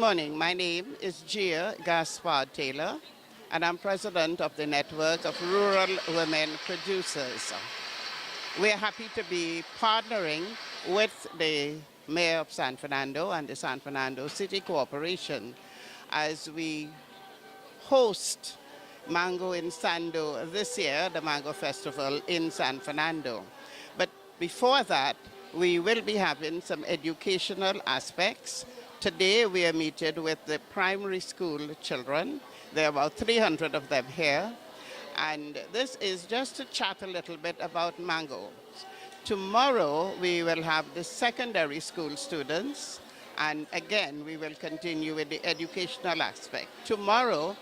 morning. My name is Gia Gaspard Taylor, and I'm president of the Network of Rural Women Producers. We're happy to be partnering with the Mayor of San Fernando and the San Fernando City Corporation as we host Mango in Sando this year, the Mango Festival in San Fernando. But before that, we will be having some educational aspects. Today we are meeting with the primary school children. There are about 300 of them here. And this is just to chat a little bit about mango. Tomorrow we will have the secondary school students. And again, we will continue with the educational aspect. Tomorrow,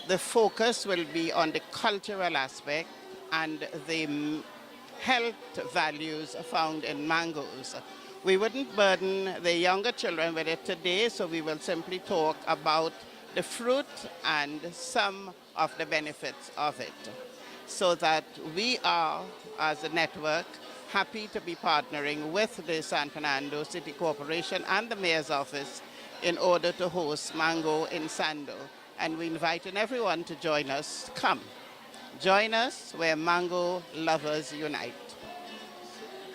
the focus will be on the cultural aspect and the health values found in mangoes. We wouldn't burden the younger children with it today, so we will simply talk about the fruit and some of the benefits of it. So that we are, as a network, happy to be partnering with the San Fernando City Corporation and the Mayor's Office in order to host Mango in Sando. And we invite everyone to join us. Come. Join us where mango lovers unite.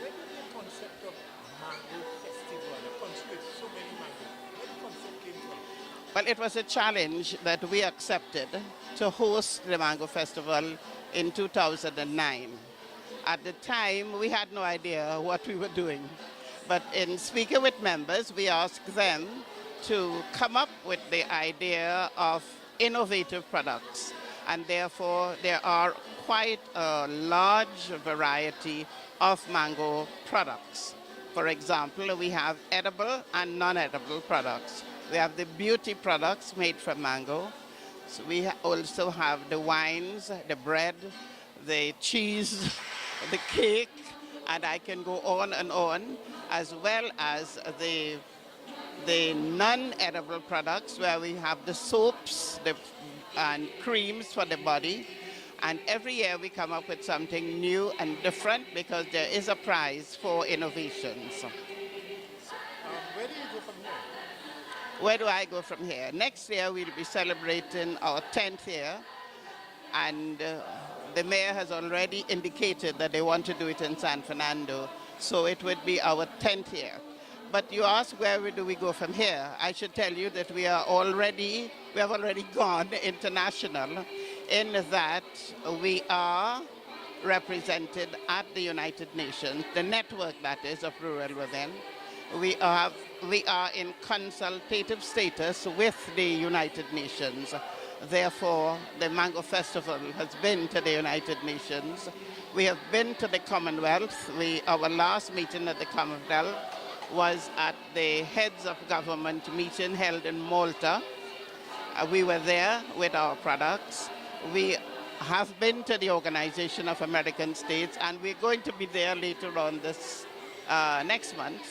When the concept of mango festival, a country with so many mangoes, where the concept came from? Well, it was a challenge that we accepted to host the Mango Festival in 2009. At the time, we had no idea what we were doing. But in speaking with members, we asked them to come up with the idea of innovative products. And therefore, there are quite a large variety of mango products. For example, we have edible and non-edible products. We have the beauty products made from mango. So we also have the wines, the bread, the cheese, the cake, and I can go on and on, as well as the non-edible products where we have the soaps and creams for the body. And every year we come up with something new and different because there is a prize for innovations. Where do you go from here? Where do I go from here? Next year we'll be celebrating our 10th year, and the mayor has already indicated that they want to do it in San Fernando, so it would be our 10th year. But you ask where do we go from here? I should tell you that we have already gone international in that we are represented at the United Nations, the network that is of rural women. We are in consultative status with the United Nations. Therefore, the Mango Festival has been to the United Nations. We have been to the Commonwealth. Our last meeting at the Commonwealth was at the heads of government meeting held in Malta. We were there with our products. We have been to the Organization of American States, and we're going to be there later on this next month.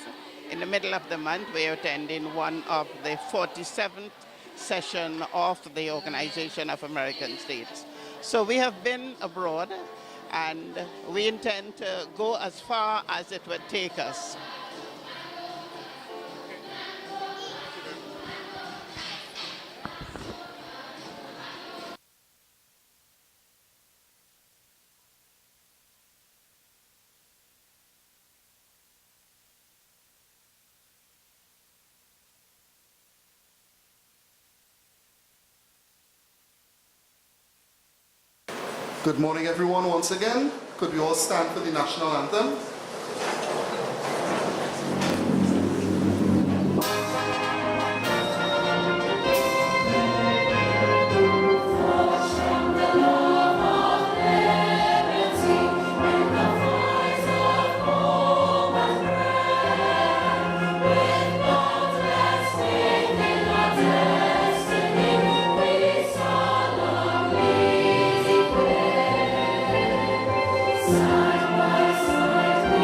In the middle of the month, we're attending one of the 47th session of the Organization of American States. So we have been abroad, and we intend to go as far as it would take us. Good morning, everyone, once again. Could we all stand for the national anthem? Side by side.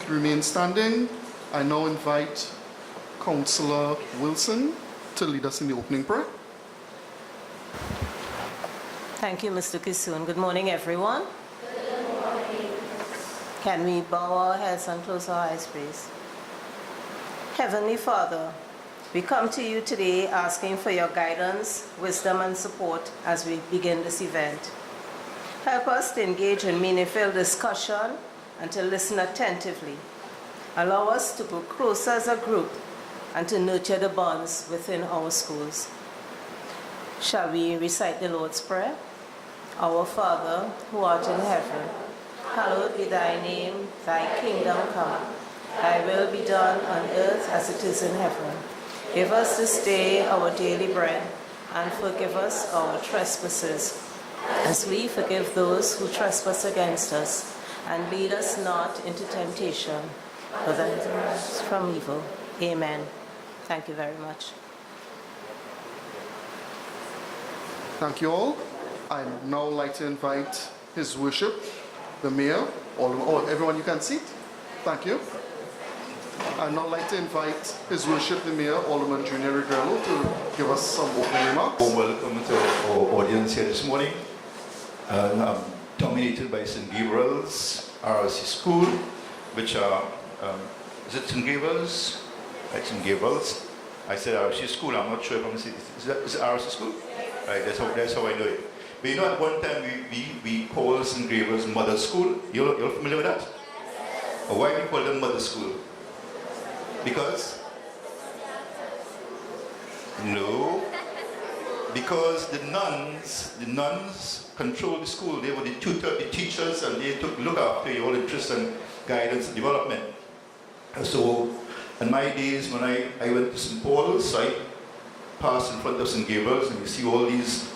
remain standing. I now invite Councillor Wilson to lead us in the opening prayer. Thank you, Mr. Kisoon. Good morning, everyone. Good morning. Can we bow our heads and close our eyes, please? Heavenly Father, we come to you today asking for your guidance, wisdom, and support as we begin this event. Help us to engage in meaningful discussion and to listen attentively. Allow us to grow closer as a group and to nurture the bonds within our schools. Shall we recite the Lord's Prayer? Our Father, who art in heaven, hallowed be thy name, thy kingdom come. Thy will be done on earth as it is in heaven. Give us this day our daily bread, and forgive us our trespasses, as we forgive those who trespass against us. And lead us not into temptation, but deliver us from evil. Amen. Thank you very much. Thank you all. I'd now like to invite His Worship, the Mayor, everyone you can seat. Thank you. I'd now like to invite His Worship, the Mayor, Alderman Junior Regrello, to give us some opening remarks. Welcome to our audience here this morning. I'm dominated by St. Gabriel's RLC School, which are, is it St. Gabriel's? Right, St. Gabriel's. I said RLC School, I'm not sure if I'm saying, is it RLC School? Right, that's how I know it. But you know, at one time we called St. Gabriel's Mother School. You're familiar with that? Yes. Why we call them Mother School? Because? No. Because the nuns controlled the school. They were the teachers, and they took look after your interest and guidance and development. And so, in my days when I went to St. Paul's, I passed in front of St. Gabriel's, and you see all these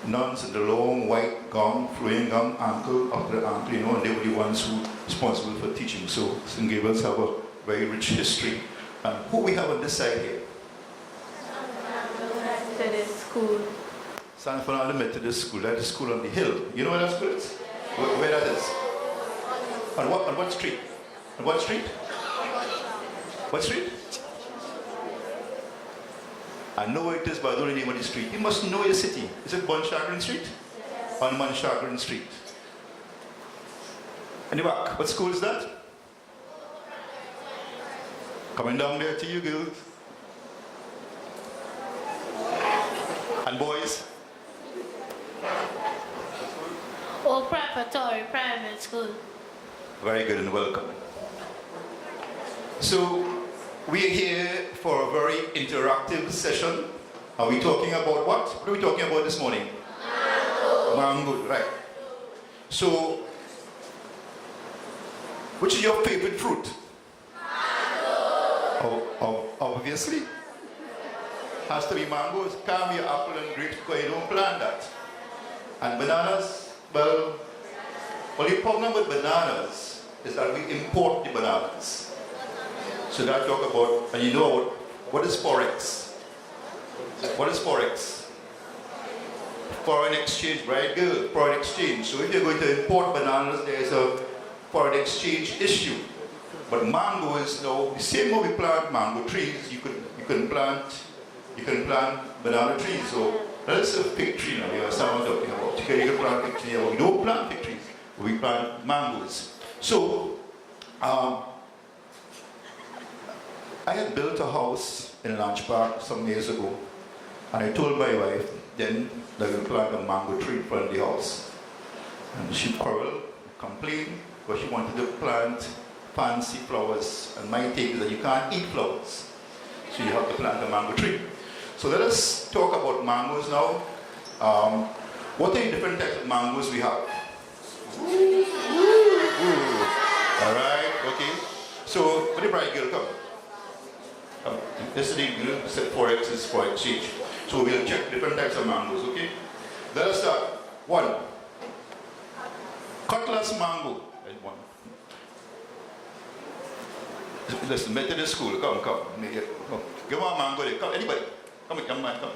nuns in the long white gown, flowing gown, ankle up to the ankle, you know, and they were the ones who were responsible for teaching. So St. Gabriel's have a very rich history. And who we have on this side here? Methodist School. San Fernando Methodist School. That is school on the hill. You know where that school is? Where that is? On what street? On what street? What street? I know where it is, but I don't know the name of the street. You must know your city. Is it Bonchagrin Street? Yes. On Bonchagrin Street. In the back. What school is that? Coming down there to you, girls. And boys? Old Preparatory Private School. Very good and welcome. So, we're here for a very interactive session. Are we talking about what? What are we talking about this morning? Mango. Mango, right. So, which is your favorite fruit? Mango. Obviously. Has to be mangoes. Can't be apple and grapes because you don't plant that. And bananas, well, only problem with bananas is that we import the bananas. So that talk about, and you know what is Forex? What is Forex? Foreign exchange, right? Good, foreign exchange. So if you're going to import bananas, there's a foreign exchange issue. But mango is now, the same way we plant mango trees, you can plant banana trees. So that's a fig tree now, you know, someone talking about. You can plant fig trees. We don't plant fig trees, we plant mangoes. So, I had built a house in Lanch Park some years ago, and I told my wife then that we'll plant a mango tree in front of the house. And she quarreled, complained, because she wanted to plant fancy flowers, and my take is that you can't eat flowers, so you have to plant a mango tree. So let us talk about mangoes now. What are the different types of mangoes we have? All right, okay. So, where the bright girl come? Yesterday, you said Forex is for exchange. So we'll check different types of mangoes, okay? Let us start. One. Cutlass mango. That's one. Listen, Methodist School, come. Give on mango there. Come, anybody. Come, young man, come.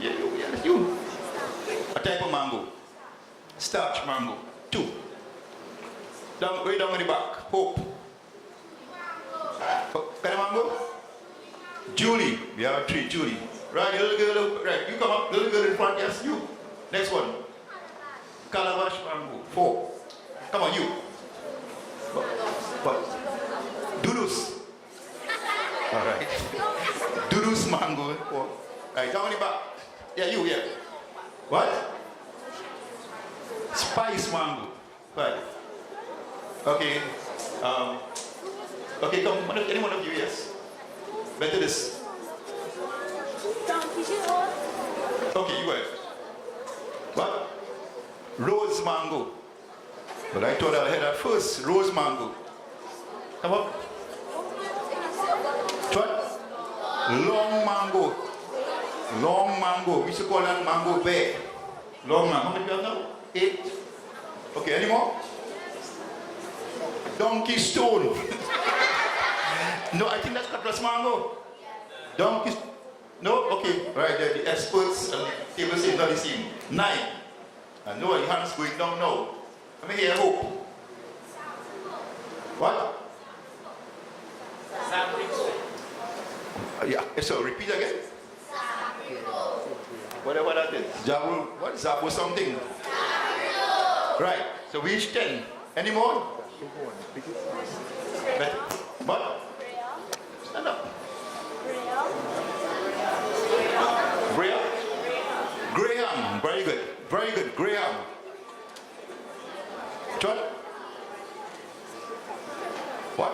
Yeah, that's you. A type of mango. Starch mango. Two. Way down in the back. Hope. Oh, can I mango? Julie. We have 3, Julie. Right, little girl, right, you come up, little girl in front, yes, you. Next one. Calabash mango, 4. Come on, you. What? Dudus. All right. Dudus mango, 4. Right, how many back? Yeah, you, yeah. What? Spice mango, 5. Okay. Okay, come, any one of you, yes. Better this. Okay, you were. What? Rose mango. But I thought I had that first. Rose mango. Come on. What? Long mango. Long mango. We used to call that mango bear. Long mango. How many do you have now? 8. Okay, any more? Donkey stone. No, I think that's cutlass mango. Donkey. No? Okay. Right there. The experts and the table say not the same. 9. I know your hand's going down now. Let me hear hope. What? Yeah. So repeat again. Whatever that is. Jabu. What? Zabu something. Right. So we reached 10. Any more? What? Stand up. Graham. Graham. Very good. Very good. Graham. John? What?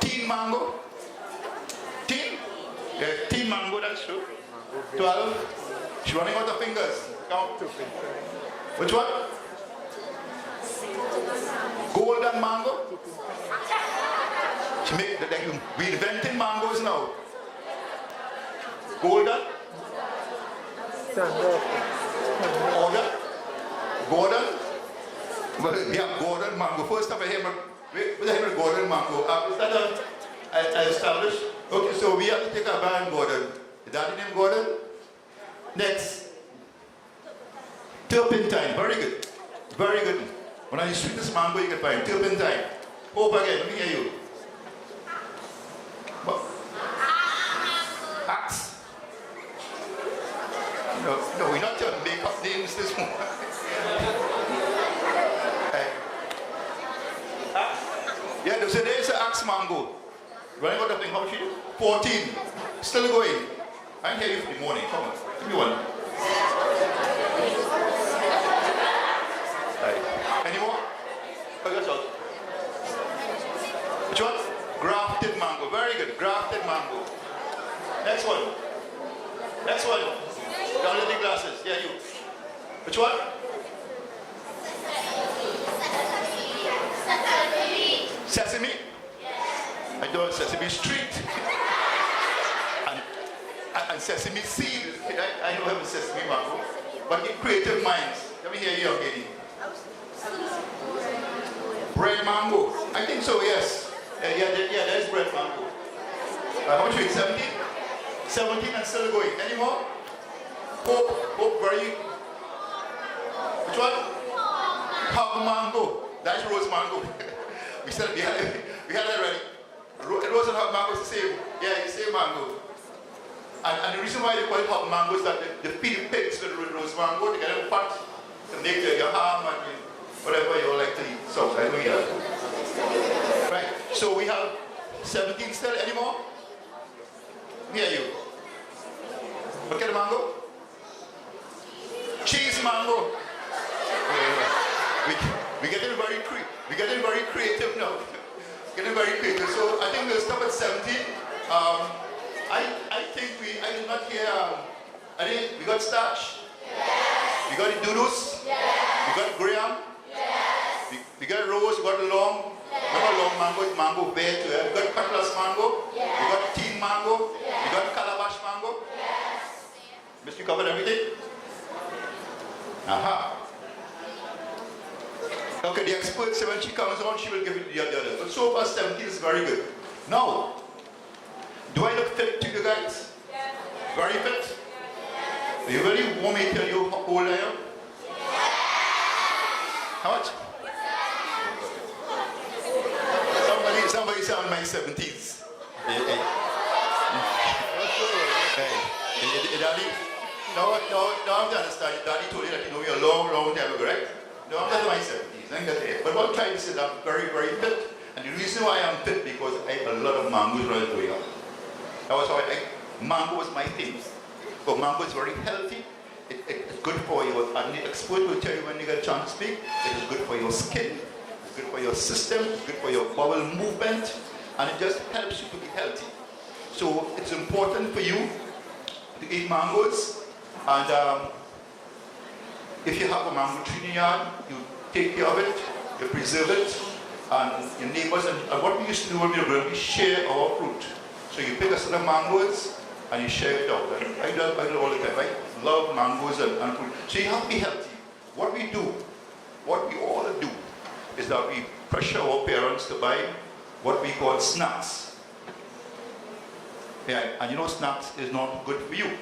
Teen mango? Teen? Yeah, teen mango, that's true. 12. She's running out of fingers. Count. Which one? Golden mango? She make the, we inventing mangoes now. Golden? Order? Gordon? Well, we have Gordon mango. First time I hear Gordon mango. Is that I established? Okay, so we have to take a band Gordon. Is that the name Gordon? Next. Turpentine. Very good. Very good. One of the sweetest mango you can find. Turpentine. Hope again. Let me hear you. What? Axe. No, we're not trying to make up names this morning. Yeah, so there's an axe mango. Running out of thing, how much you do? 14. Still going. I can hear you for the morning. Come on, give me one. Right. Any more? Oh, that's all. Which one? Grafted mango. Very good. Grafted mango. Next one. Next one. Down in the glasses. Yeah, you. Which one? Sesame? Yes. I know Sesame Street. and Sesame Seed. I know have Sesame mango. But in creative minds. Let me hear you, young lady. Bread mango. I think so, yes. Yeah, there's bread mango. How much is it? 17? 17 and still going. Any more? Hope, very. Which one? Hog mango. That's rose mango. we had it already. Rose and hog mango is the same. Yeah, it's the same mango. And the reason why they call it hog mango is that they feed pigs with rose mango to get them fat to make your ham and whatever you like to eat. So I know you have. Right. So we have 17 still. Any more? Near you. Look at the mango. Cheese mango. We're getting very creative now. Getting very creative. So I think we'll stop at 17. I think I did not hear. We got starch. Yes. We got the dudus. Yes. We got graham. Yes. We got rose. We got long. Yes. We got long mango. It's mango bear too. We got cutlass mango. Yes. We got teen mango. Yes. We got calabash mango. Yes. Miss, you covered everything? Aha. Okay, the expert said when she comes on, she will give it the others. But so far, 17 is very good. Now, do I look fit to you guys? Yes. Very fit? Yes. You really want me to tell you how old I am? Yes. How much? Yes. Somebody say on my 70s. Hey, hey. Hey, Daddy, now I'm to understand. Daddy told you that you know you're a long, long time ago, right? No, I'm not in my 70s. I ain't got it. But what I'm trying to say is I'm very, very fit. And the reason why I'm fit because I ate a lot of mangoes when I was growing up. That was how mango was my thing. But mango is very healthy. It's good for your, and the expert will tell you when you get a chance to speak, it is good for your skin, it's good for your system, it's good for your bowel movement, and it just helps you to be healthy. So it's important for you to eat mangoes, and if you have a mango tree in your yard, you take care of it, you preserve it, and your neighbors, and what we used to do when we were growing, we share our fruit. So you pick a set of mangoes, and you share it out. And I do it all the time. I love mangoes and fruit. So you have to be healthy. What we all do, is that we pressure our parents to buy what we call snacks. Yeah, and you know snacks is not good for you.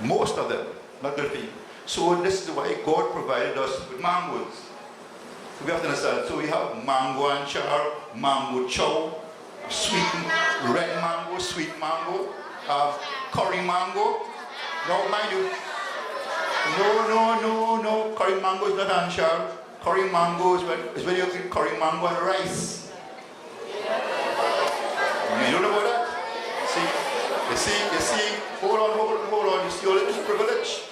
Most of them, not good for you. So this is why God provided us with mangoes. So we have to understand. So we have mango anchar, mango chow, sweet red mango, sweet mango, curry mango. No, mind you. No. Curry mango is not anchar. Curry mango is when you get curry mango and rice. You don't know about that? You see, hold on. You see all this privilege,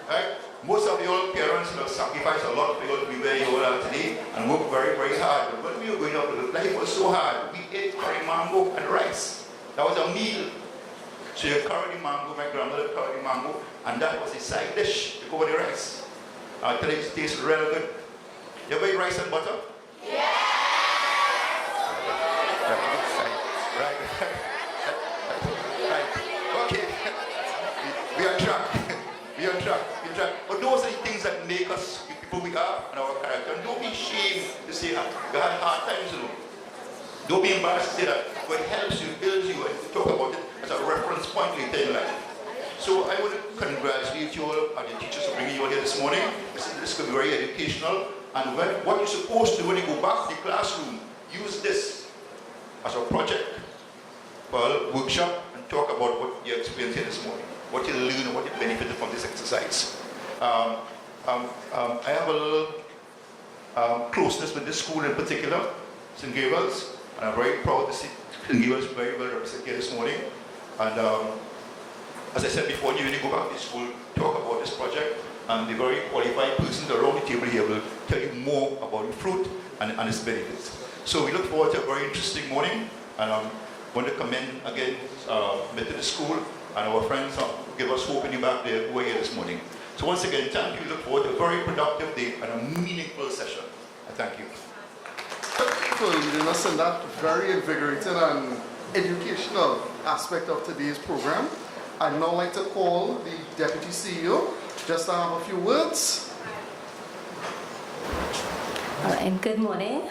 right? Most of the old parents sacrifice a lot for you to be where you are today and work very, very hard. But when we were growing up, life was so hard. We ate curry mango and rice. That was a meal. So you curry mango, my grandmother curry mango, and that was a side dish to go with the rice. I'll tell you, it tastes real good. You ever eat rice and butter? Yeah! Right. Okay. We are on track. But those are the things that make us the people we are and our character. And don't be ashamed to say that. We had hard times, you know. Don't be embarrassed to say that. But it helps you, builds you, and talk about it as a reference point later in life. So I want to congratulate you all and the teachers for bringing you all here this morning. This could be very educational. And what you're supposed to do when you go back to the classroom, use this as a project for a workshop and talk about what you experienced here this morning. What you learn and what you benefited from this exercise. I have a little closeness with this school in particular, St. Gabriel's, and I'm very proud to see St. Gabriel's very well represented here this morning. And as I said before, when you go back to school, talk about this project, and the very qualified persons around the table here will tell you more about the fruit and its benefits. So we look forward to a very interesting morning, and I want to commend again Methodist School and our friends give us hope in the back there who are here this morning. So once again, thank you. Look forward to a very productive day and a meaningful session. Thank you. For leading us in that very invigorating and educational aspect of today's program. I'd now like to call the Deputy CEO just to have a few words. And good morning.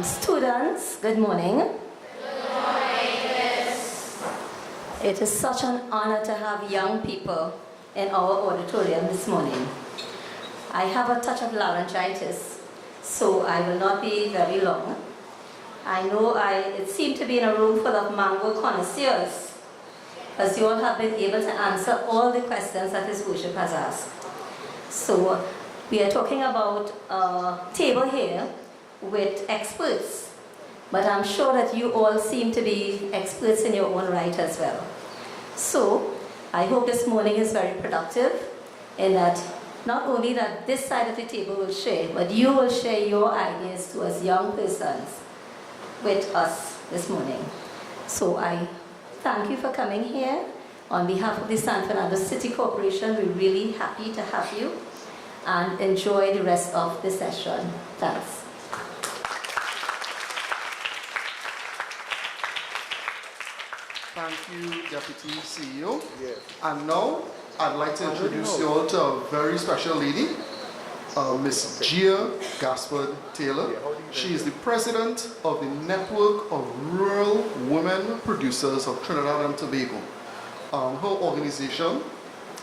Students, good morning. It is such an honor to have young people in our auditorium this morning. I have a touch of laryngitis, so I will not be very long. I know it seemed to be in a room full of mango connoisseurs, because you all have been able to answer all the questions that His Worship has asked. So we are talking about a table here with experts, but I'm sure that you all seem to be experts in your own right as well. So I hope this morning is very productive in that not only that this side of the table will share, but you will share your ideas to us young persons with us this morning. So I thank you for coming here. On behalf of the San Fernando City Corporation, we're really happy to have you, and enjoy the rest of the session. Thanks. Thank you, Deputy CEO. Yes. And now, I'd like to introduce you all to a very special lady, Miss Gia Gaspard Taylor. She is the president of the Network of Rural Women Producers of Trinidad and Tobago. Her organization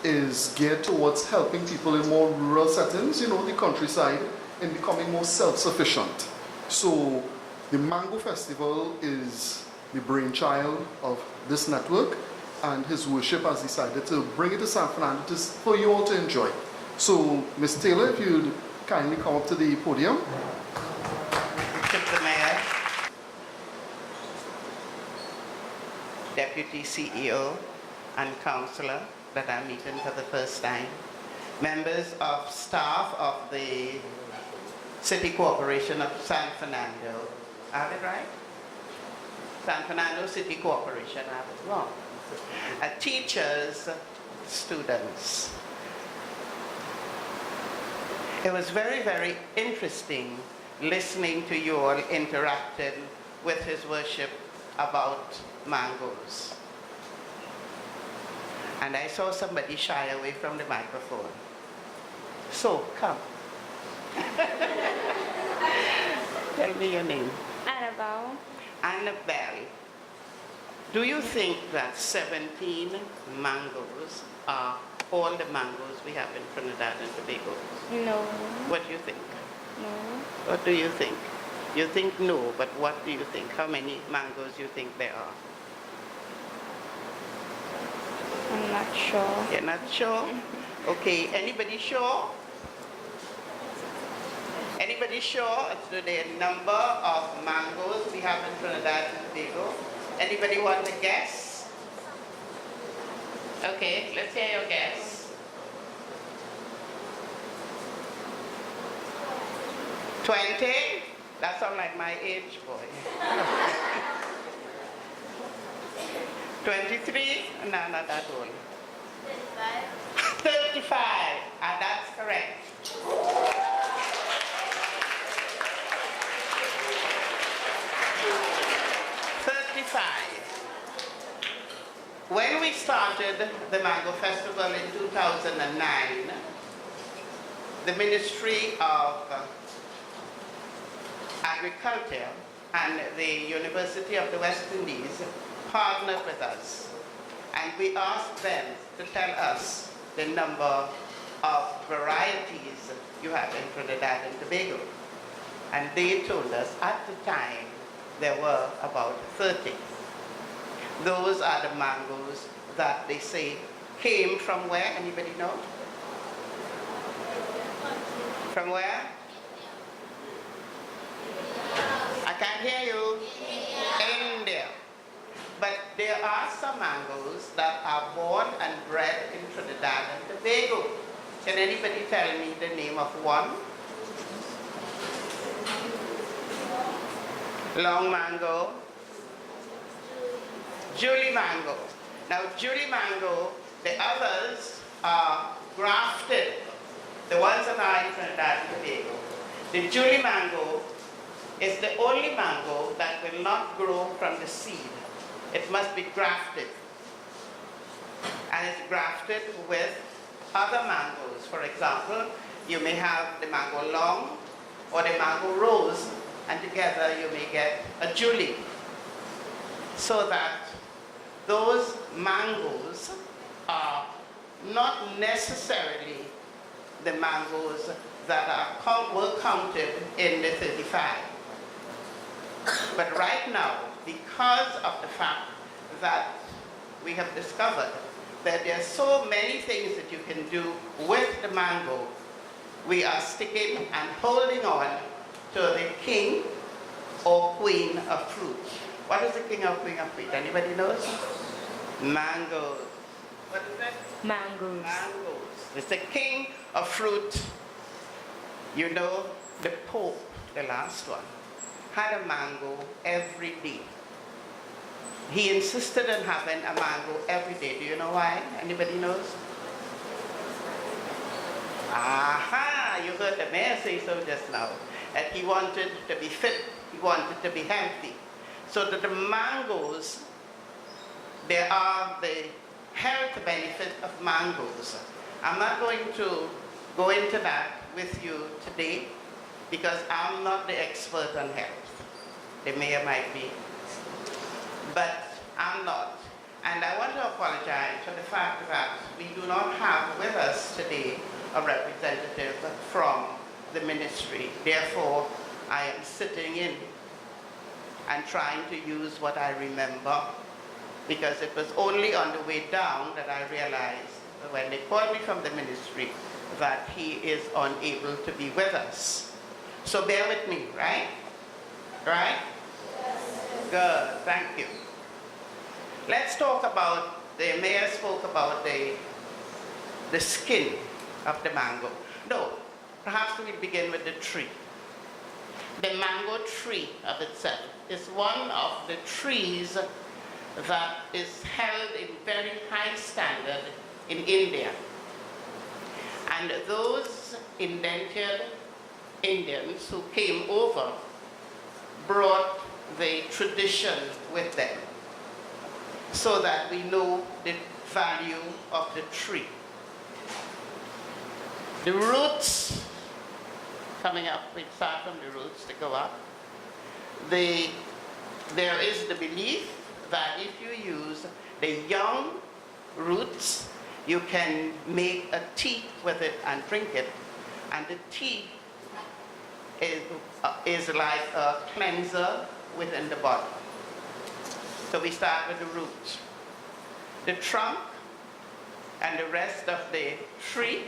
is geared towards helping people in more rural settings, you know, the countryside, in becoming more self-sufficient. So The Mango Festival is the brainchild of this network, and His Worship has decided to bring it to San Fernando for you all to enjoy. So, Ms. Taylor, if you'd kindly come up to the podium. To the Mayor, Deputy CEO and Councillor that I'm meeting for the first time, members of staff of the City Corporation of San Fernando. Have it right? San Fernando City Corporation, I have it wrong. Teachers, students. It was very, very interesting listening to you all interacting with His Worship about mangoes. And I saw somebody shy away from the microphone. So, come. Tell me your name. Annabelle. Annabelle. Do you think that 17 mangoes are all the mangoes we have in Trinidad and Tobago? No. What do you think? No. What do you think? You think no, but what do you think? How many mangoes you think there are? I'm not sure. You're not sure? Okay, anybody sure? Anybody sure as to the number of mangoes we have in Trinidad and Tobago? Anybody want to guess? Okay, let's hear your guess. 20? That sounds like my age, boy. 23? No, not that old. 35, and that's correct. 35. When we started the Mango Festival in 2009, the Ministry of Agriculture and the University of the West Indies partnered with us, and we asked them to tell us the number of varieties you have in Trinidad and Tobago. And they told us at the time there were about 30. Those are the mangoes that they say came from where? Anybody know? From where? I can't hear you. India. But there are some mangoes that are born and bred in Trinidad and Tobago. Can anybody tell me the name of one? Long mango. Julie mango. Now Julie mango, the others are grafted. The ones that are in Trinidad and Tobago. The Julie mango is the only mango that will not grow from the seed. It must be grafted. And it's grafted with other mangoes. For example, you may have the mango long or the mango rose, and together you may get a Julie. So that those mangoes are not necessarily the mangoes that were counted in the 35. But right now, because of the fact that we have discovered that there are so many things that you can do with the mango, we are sticking and holding on to the king or queen of fruit. What is the king or queen of fruit? Anybody knows? Mangoes. What is that? Mangoes. Mangoes. It's the king of fruit. You know, the Pope, the last one, had a mango every day. He insisted on having a mango every day. Do you know why? Anybody knows? Aha! You heard the mayor say so just now. That he wanted to be fit, he wanted to be healthy. So that the mangoes, there are the health benefit of mangoes. I'm not going to go into that with you today because I'm not the expert on health. The mayor might be, but I'm not. And I want to apologize for the fact that we do not have with us today a representative from the ministry. Therefore, I am sitting in and trying to use what I remember, because it was only on the way down that I realized when they called me from the ministry that he is unable to be with us. So bear with me, right? Right? Good, thank you. Let's talk about, the mayor spoke about the skin of the mango. No, perhaps we'll begin with the tree. The mango tree of itself is one of the trees that is held in very high standard in India. And those indentured Indians who came over brought the tradition with them so that we know the value of the tree. The roots, coming up, we start from the roots to go up. There is the belief that if you use the young roots, you can make a tea with it and drink it. And the tea is like a cleanser within the body. So we start with the roots. The trunk and the rest of the tree.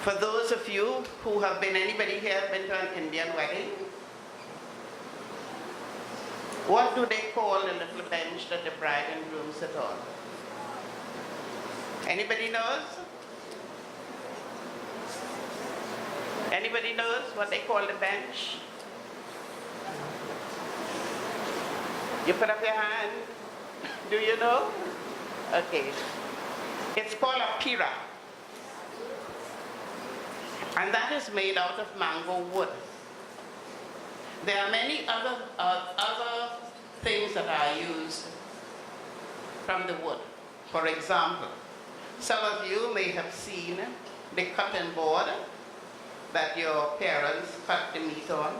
For those of you who have been, anybody here been to an Indian wedding? What do they call the little bench that the bride and groom sit on? Anybody knows? Anybody knows what they call the bench? You put up your hand. Do you know? Okay. It's called a pira. And that is made out of mango wood. There are many other things that are used from the wood. For example, some of you may have seen the cutting board that your parents cut the meat on.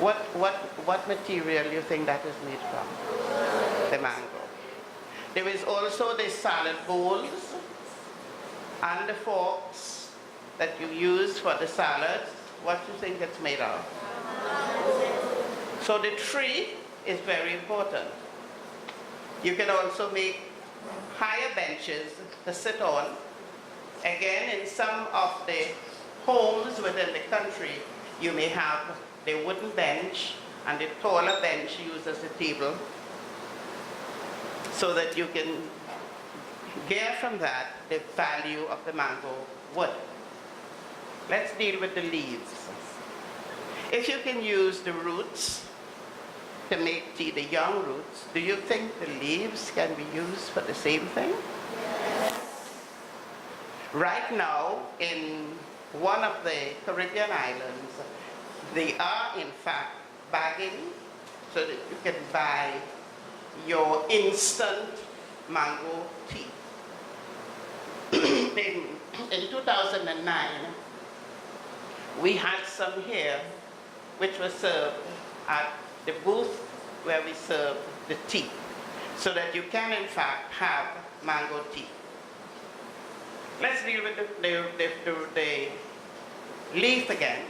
What material do you think that is made from? The mango. There is also the salad bowls and the forks that you use for the salads. What do you think it's made of? So the tree is very important. You can also make higher benches to sit on. Again, in some of the homes within the country, you may have the wooden bench and the taller bench used as a table, so that you can get from that the value of the mango wood. Let's deal with the leaves. If you can use the roots to make tea, the young roots, do you think the leaves can be used for the same thing? Yes. Right now, in one of the Caribbean islands, they are in fact bagging so that you can buy your instant mango tea. In 2009, we had some here which was served at the booth where we serve the tea, so that you can in fact have mango tea. Let's deal with the leaf again.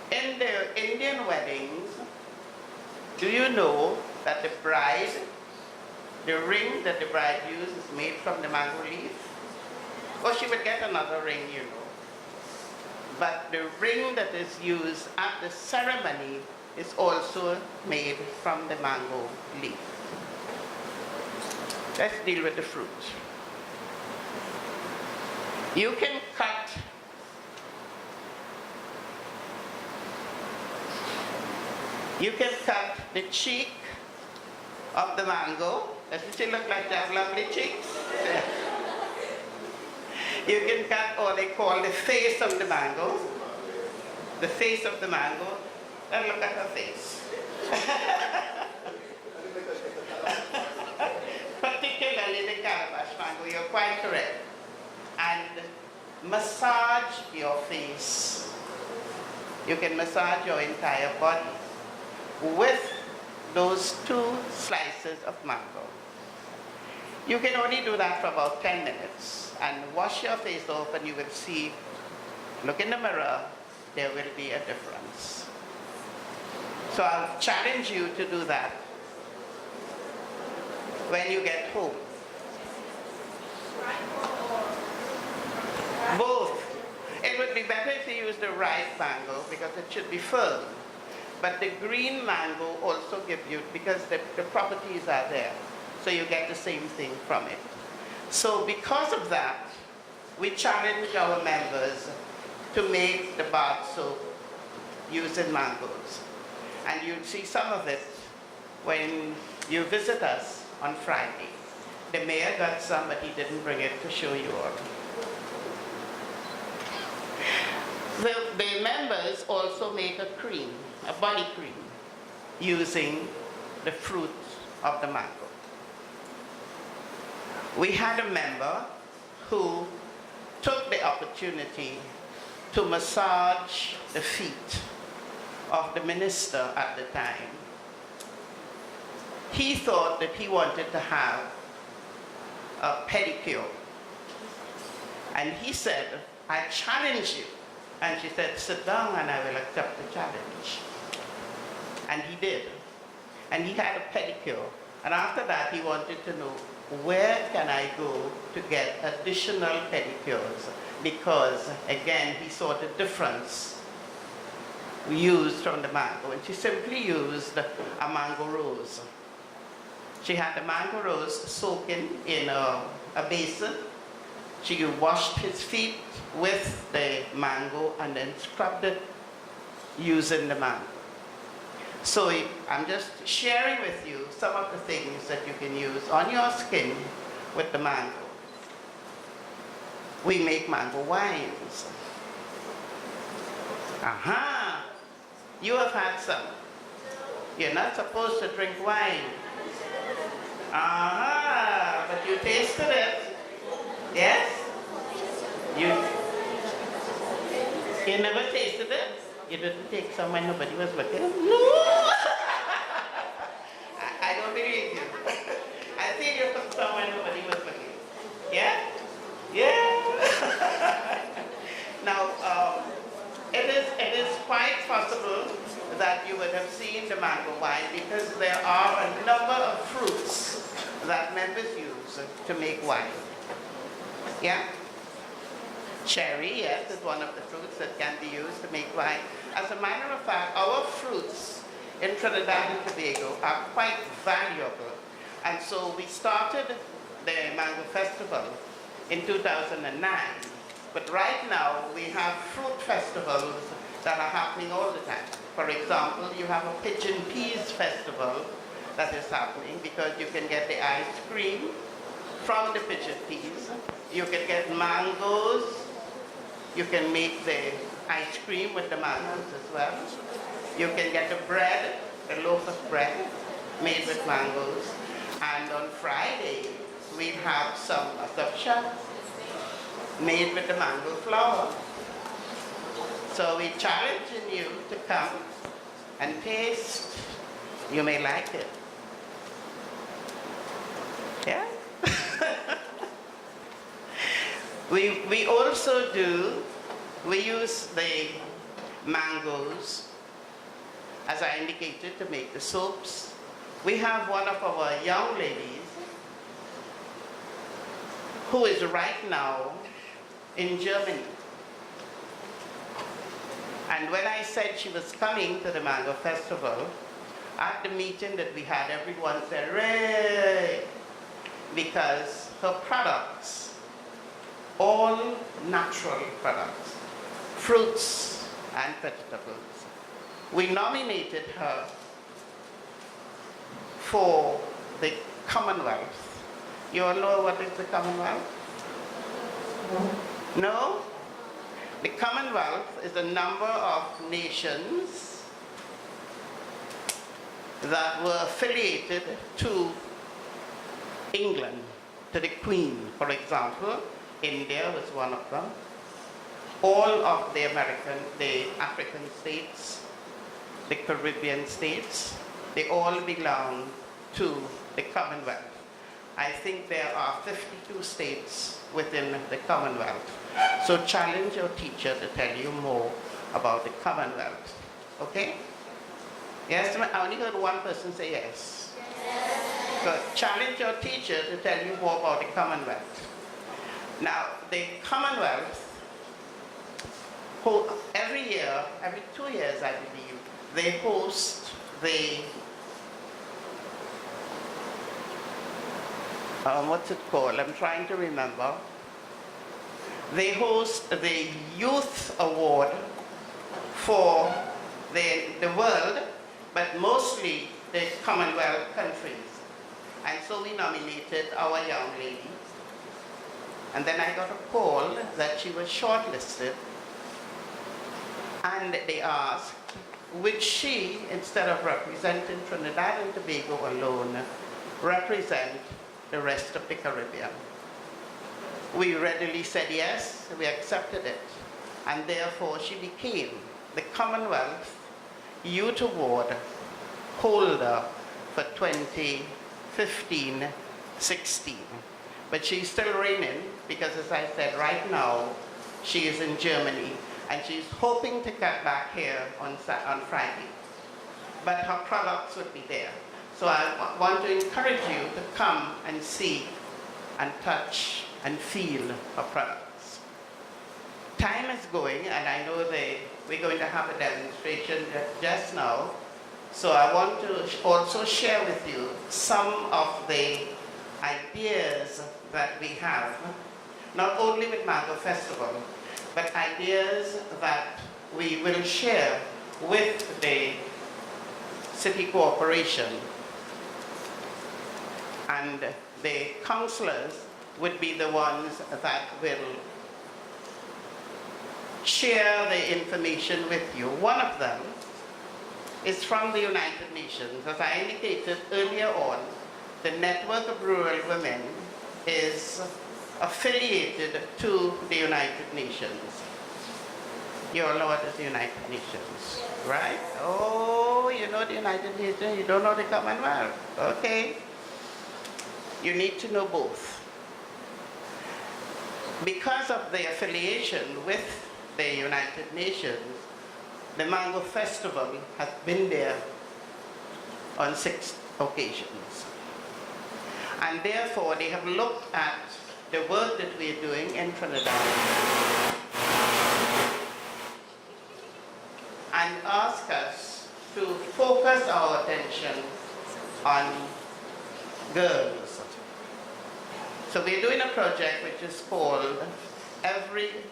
In the Indian weddings, do you know that the bride, the ring that the bride uses is made from the mango leaf? Or she would get another ring, you know. But the ring that is used at the ceremony is also made from the mango leaf. Let's deal with the fruit. You can cut the cheek of the mango. Does it still look like they have lovely cheeks? You can cut what they call the face of the mango. The face of the mango. And look at her face. Particularly the calabash mango, you're quite correct. And massage your face. You can massage your entire body with those 2 slices of mango. You can only do that for about 10 minutes and wash your face off, and you will see, look in the mirror, there will be a difference. So I'll challenge you to do that when you get home. Both. It would be better if you use the ripe mango because it should be firm. But the green mango also gives you, because the properties are there, so you get the same thing from it. So because of that, we challenge our members to make the bath soap using mangoes. And you'll see some of it when you visit us on Friday. The mayor got some, but he didn't bring it to show you all. The members also make a cream, a body cream, using the fruit of the mango. We had a member who took the opportunity to massage the feet of the minister at the time. He thought that he wanted to have a pedicure. And he said, I challenge you. And she said, sit down and I will accept the challenge. And he did. And he had a pedicure. And after that, he wanted to know, where can I go to get additional pedicures? Because, again, he saw the difference used from the mango. And she simply used a mango rose. She had the mango rose soaking in a basin. She washed his feet with the mango and then scrubbed it using the mango. So I'm just sharing with you some of the things that you can use on your skin with the mango. We make mango wines. Aha! You have had some. You're not supposed to drink wine. Aha! But you tasted it. Yes? You never tasted it? You didn't take some when nobody was looking? No! I don't believe you. I think you took some when nobody was looking. Yeah? Yeah? Now, it is quite possible that you would have seen the mango wine because there are a number of fruits that members use to make wine. Yeah? Cherry, yes, is one of the fruits that can be used to make wine. As a matter of fact, our fruits in Trinidad and Tobago are quite valuable. And so we started the Mango Festival in 2009. But right now, we have fruit festivals that are happening all the time. For example, you have a pigeon peas festival that is happening because you can get the ice cream from the pigeon peas. You can get mangoes. You can make the ice cream with the mangoes as well. You can get the bread, the loaf of bread made with mangoes. And on Friday, we have some asapsha made with the mango flour. So we challenge you to come and taste. You may like it. Yeah? We also we use the mangoes, as I indicated, to make the soaps. We have one of our young ladies who is right now in Germany. And when I said she was coming to the Mango Festival, at the meeting that we had, everyone said, "Ray!" Because her products, all natural products, fruits and vegetables. We nominated her for the Commonwealth. You all know what is the Commonwealth? No? The Commonwealth is a number of nations that were affiliated to England, to the Queen. For example, India was one of them. All of the African states, the Caribbean states, they all belong to the Commonwealth. I think there are 52 states within the Commonwealth. So challenge your teacher to tell you more about the Commonwealth. Okay? Yes, I only heard one person say yes. So challenge your teacher to tell you more about the Commonwealth. Now, the Commonwealth, every year, every 2 years, I believe, they host the, what's it called? I'm trying to remember. They host the Youth Award for the world, but mostly the Commonwealth countries. And so we nominated our young lady. And then I got a call that she was shortlisted. And they asked, would she, instead of representing Trinidad and Tobago alone, represent the rest of the Caribbean? We readily said yes, we accepted it. And therefore she became the Commonwealth Youth Award holder for 2015-16. But she's still reigning because, as I said, right now she is in Germany and she's hoping to get back here on Friday. But her products would be there. So I want to encourage you to come and see and touch and feel her products. Time is going, and I know we're going to have a demonstration just now. So I want to also share with you some of the ideas that we have, not only with Mango Festival, but ideas that we will share with the city corporation. And the councillors would be the ones that will share the information with you. One of them is from the United Nations. As I indicated earlier on, the Network of Rural Women is affiliated to the United Nations. You all know what is the United Nations, right? Oh, you know the United Nations, you don't know the Commonwealth. Okay. You need to know both. Because of the affiliation with the United Nations, the Mango Festival has been there on 6 occasions. And therefore, they have looked at the work that we are doing in Trinidad and asked us to focus our attention on girls. So we're doing a project which is called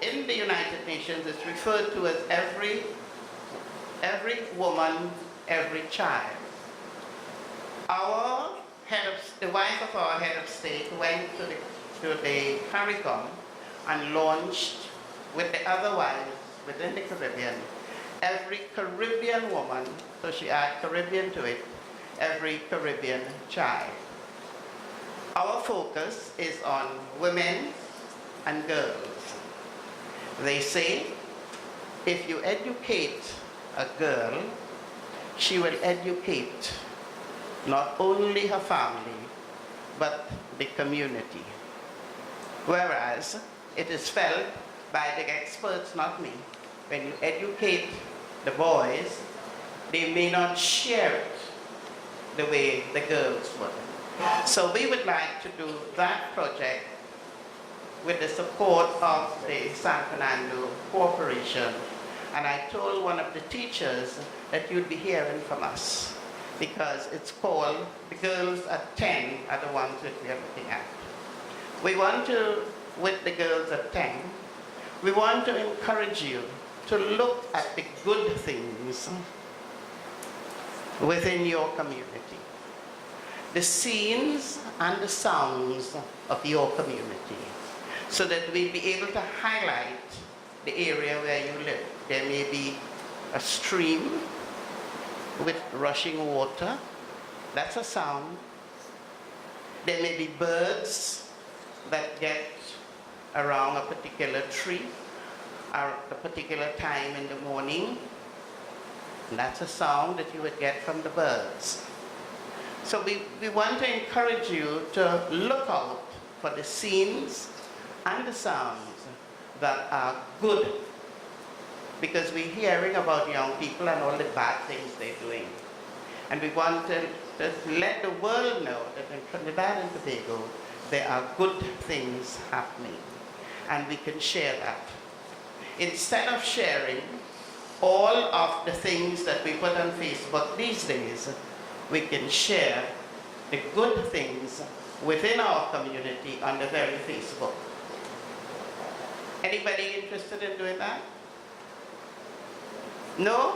in the United Nations, it's referred to as every woman, every child. The wife of our head of state went to the CARICOM and launched with the other wives within the Caribbean, every Caribbean woman, so she added Caribbean to it, every Caribbean child. Our focus is on women and girls. They say, if you educate a girl, she will educate not only her family, but the community. Whereas it is felt by the experts, not me, when you educate the boys, they may not share it the way the girls would. So we would like to do that project with the support of the San Fernando Corporation. And I told one of the teachers that you'd be hearing from us because it's called The Girls at 10 are the ones that we are looking at. We want to, with the girls at 10, we want to encourage you to look at the good things within your community, the scenes and the sounds of your community, so that we'll be able to highlight the area where you live. There may be a stream with rushing water. That's a sound. There may be birds that get around a particular tree at a particular time in the morning. And that's a sound that you would get from the birds. So we want to encourage you to look out for the scenes and the sounds that are good, because we're hearing about young people and all the bad things they're doing. And we want to let the world know that in Trinidad and Tobago, there are good things happening. And we can share that. Instead of sharing all of the things that we put on Facebook these days, we can share the good things within our community on the very Facebook. Anybody interested in doing that? No?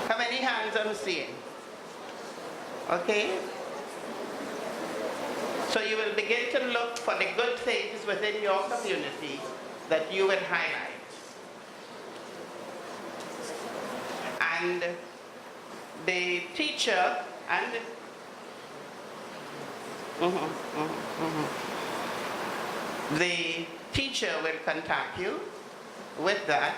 How many hands I'm seeing? Okay. So you will begin to look for the good things within your community that you will highlight. And the teacher and the teacher will contact you with that,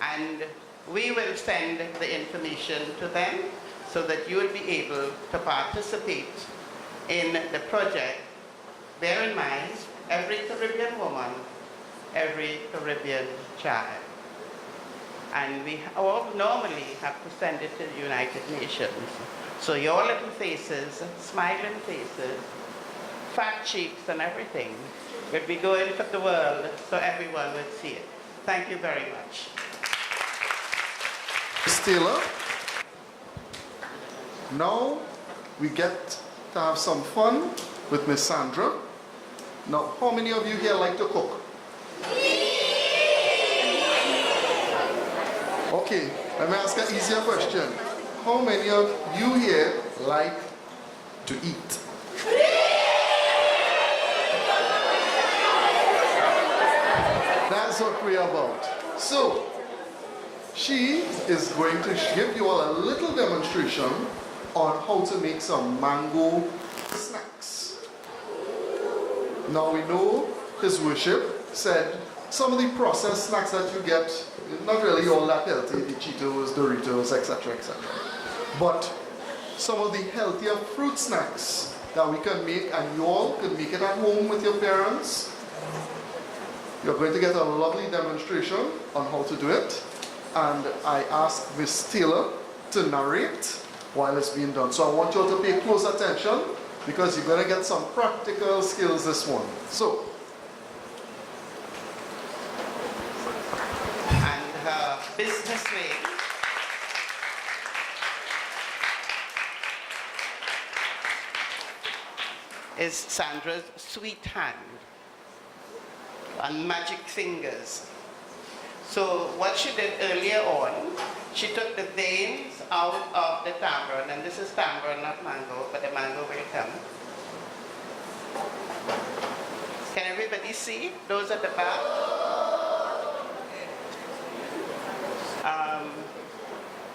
and we will send the information to them so that you will be able to participate in the project. Bear in mind, every Caribbean woman, every Caribbean child. And we all normally have to send it to the United Nations. So your little faces, smiling faces, fat cheeks and everything will be going to the world so everyone will see it. Thank you very much. Ms. Taylor, now we get to have some fun with Miss Sandra. Now, how many of you here like to cook? Okay, let me ask an easier question. How many of you here like to eat? That's what we're about. So, she is going to give you all a little demonstration on how to make some mango snacks. Now we know His Worship said some of the processed snacks that you get, not really all that healthy, the Cheetos, Doritos, etc., etc. But some of the healthier fruit snacks that we can make, and you all can make it at home with your parents. You're going to get a lovely demonstration on how to do it. And I asked Miss Taylor to narrate while it's being done. So I want you all to pay close attention because you're going to get some practical skills this morning. So. And her business name is Sandra's Sweet Hand and Magic Fingers. So what she did earlier on, she took the veins out of the tamarind, and this is tamarind, not mango, but the mango will come. Can everybody see those at the back?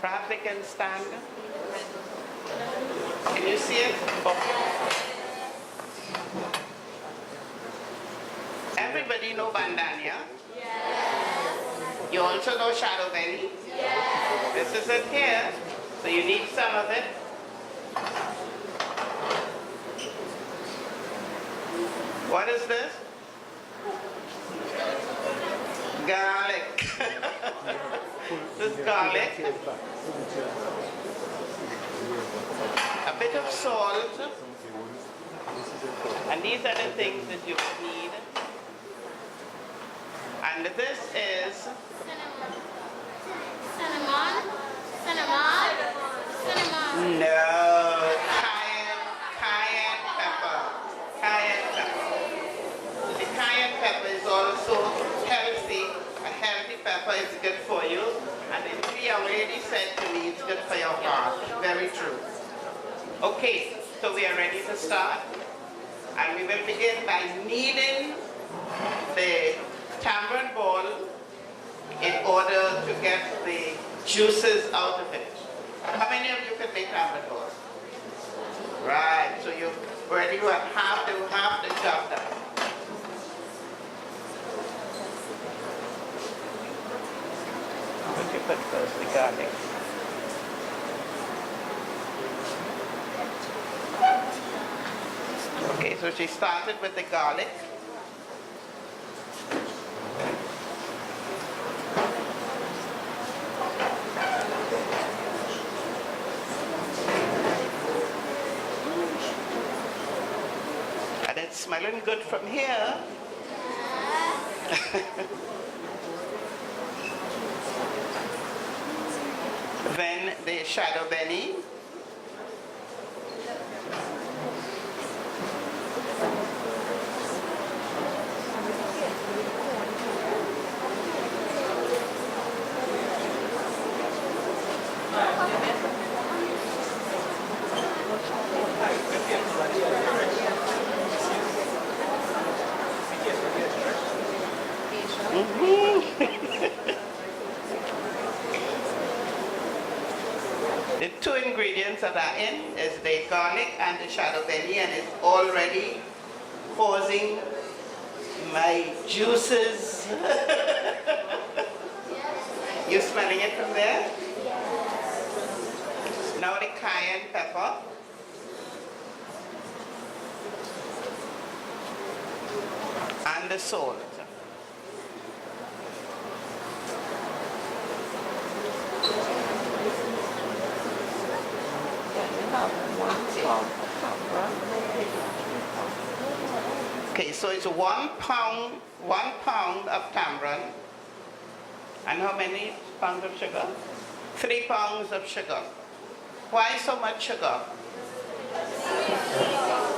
Perhaps they can stand. Can you see it? Okay. Everybody know bandania? You also know shadow belly? Yes. This is it here. So you need some of it. What is this? Garlic. This is garlic. A bit of salt. And these are the things that you need. And this is cinnamon. no, cayenne pepper. Cayenne pepper. So the cayenne pepper is also healthy. A healthy pepper is good for you. And the young lady said to me, it's good for your heart. Very true. Okay, so we are ready to start. And we will begin by kneading the tamarind ball in order to get the juices out of it. How many of you can make tamarind balls? Right, so you already have the job done. What you put first? The garlic. Okay, so she started with the garlic. smelling good from here. Then the shadow benny. The two ingredients that are in is the garlic and the shadow benny, and it's already causing my juices. You smelling it from there? Now the cayenne pepper. And the salt. Okay, so it's 1 pound of tamarind. And how many pounds of sugar? 3 pounds of sugar. Why so much sugar?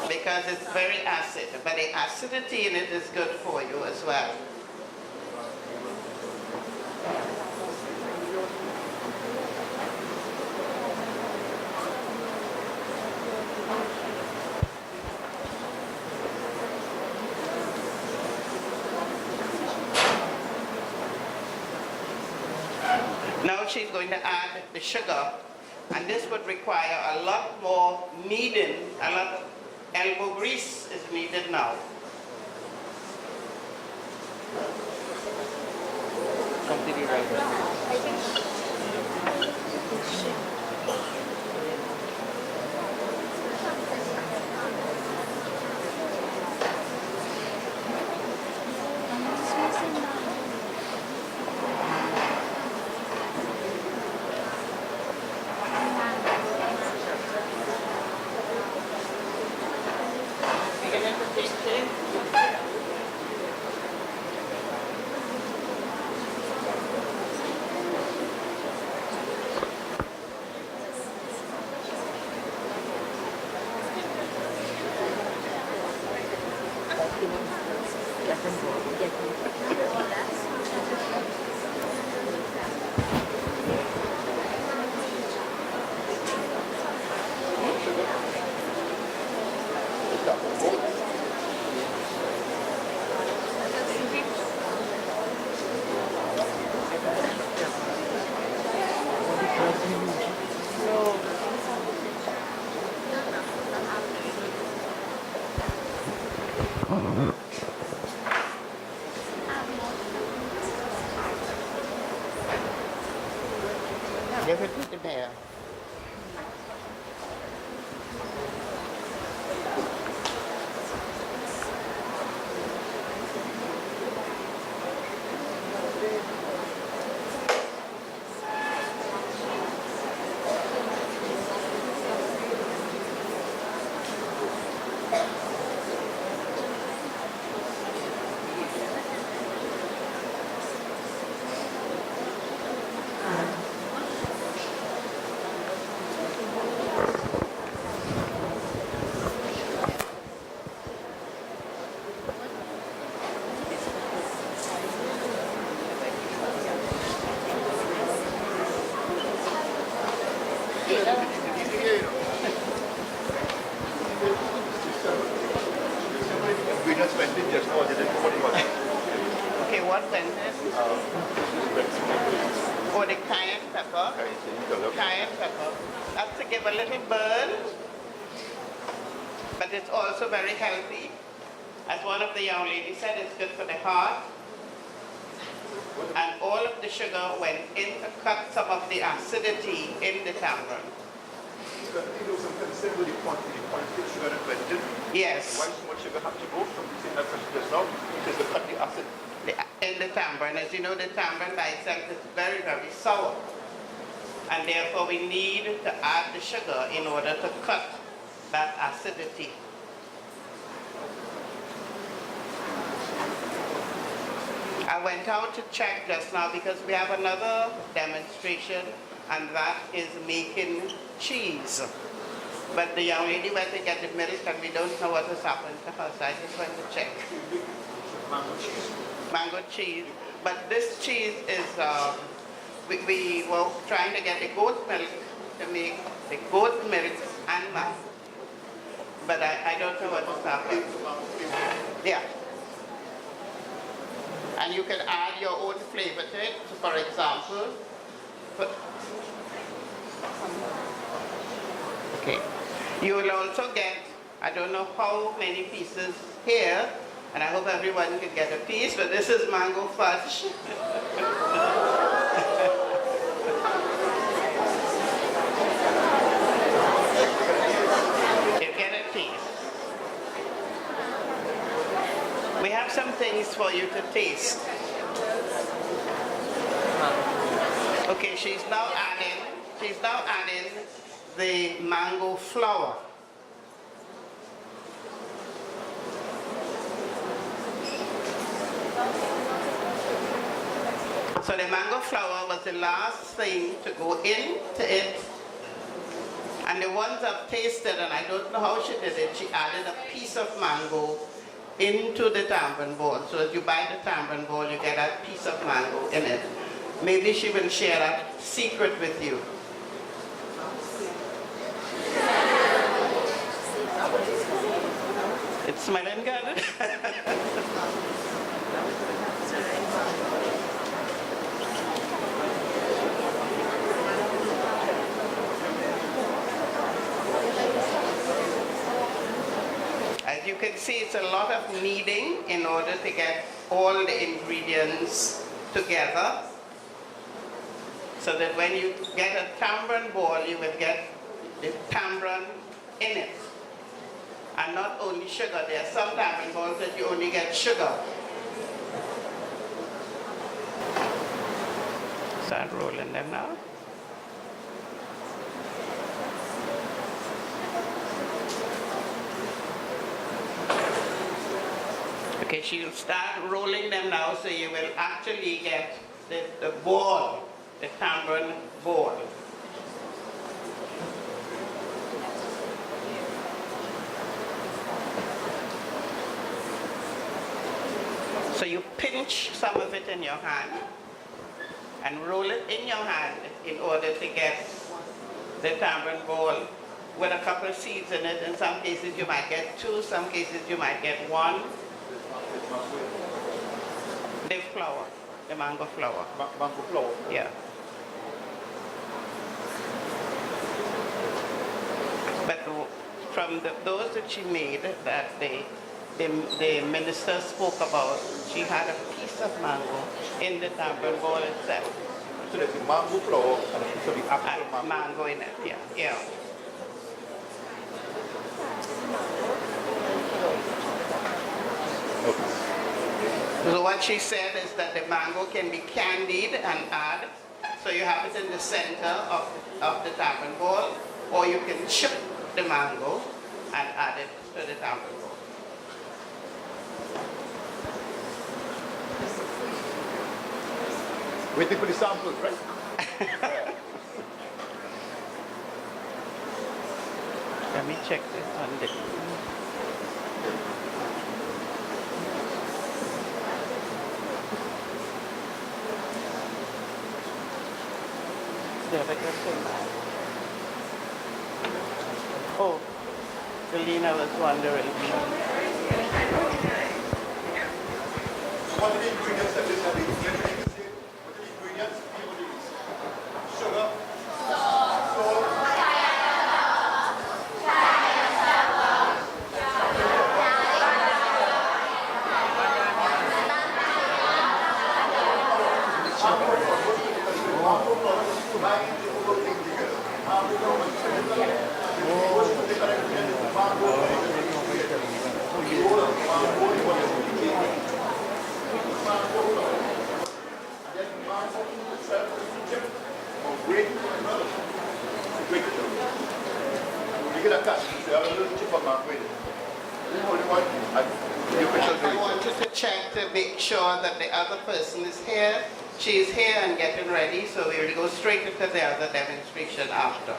Because it's very acid, but the acidity in it is good for you as well. Now she's going to add the sugar, and this would require a lot more kneading, a lot of elbow grease is needed now. Completely right. Give it to the mayor. We just went in just now, didn't know what it was. Okay, what went in? Oh, the cayenne pepper. Cayenne pepper. That's to give a little burn, but it's also very healthy. As one of the young ladies said, it's good for the heart. And all of the sugar went in to cut some of the acidity in the tamarind. You know, some concern with the quantity of sugar that went in. Yes. Why so much sugar have to go from the thing that just now? Because to cut the acid. In the tamarind, as you know, the tamarind by itself is very, very sour. And therefore we need to add the sugar in order to cut that acidity. I went out to check just now because we have another demonstration, and that is making cheese. But the young lady went to get the milk, and we don't know what has happened to her, so I just went to check. Mango cheese. Mango cheese. But this cheese is, we were trying to get the goat milk to make the goat milk and milk. But I don't know what has happened. Yeah. And you can add your own flavor to it. So for example, okay. You will also get, I don't know how many pieces here, and I hope everyone can get a piece, but this is mango fudge. You get a piece. We have some things for you to taste. Okay, she's now adding the mango flour. So the mango flour was the last thing to go into it. And the ones I've tasted, and I don't know how she did it, she added a piece of mango into the tamarind ball. So as you buy the tamarind ball, you get a piece of mango in it. Maybe she will share that secret with you. It's smelling good. As you can see, it's a lot of kneading in order to get all the ingredients together, so that when you get a tamarind ball, you will get the tamarind in it. And not only sugar, there are some tamarind balls that you only get sugar. Start rolling them now. Okay, she'll start rolling them now, so you will actually get the ball, the tamarind ball. So you pinch some of it in your hand and roll it in your hand in order to get the tamarind ball with a couple of seeds in it. In some cases you might get 2, some cases you might get 1. The flour, the mango flour. Mango flour. Yeah. But from those that she made, that the minister spoke about, she had a piece of mango in the tamarind ball itself. So there's the mango flour and a piece of the actual And mango in it, yeah. Yeah. So what she said is that the mango can be candied and add. So you have it in the center of the tamarind ball, or you can chip the mango and add it to the tamarind ball. Waiting for the samples, right? Let me check this on the... Oh, Selena was wondering. What are the ingredients that this have? What are the ingredients? What it is? Sugar, salt, you get a cut, you have a little chip of mango in it. I wanted to check to make sure that the other person is here. She's here and getting ready, so we will go straight into the other demonstration after.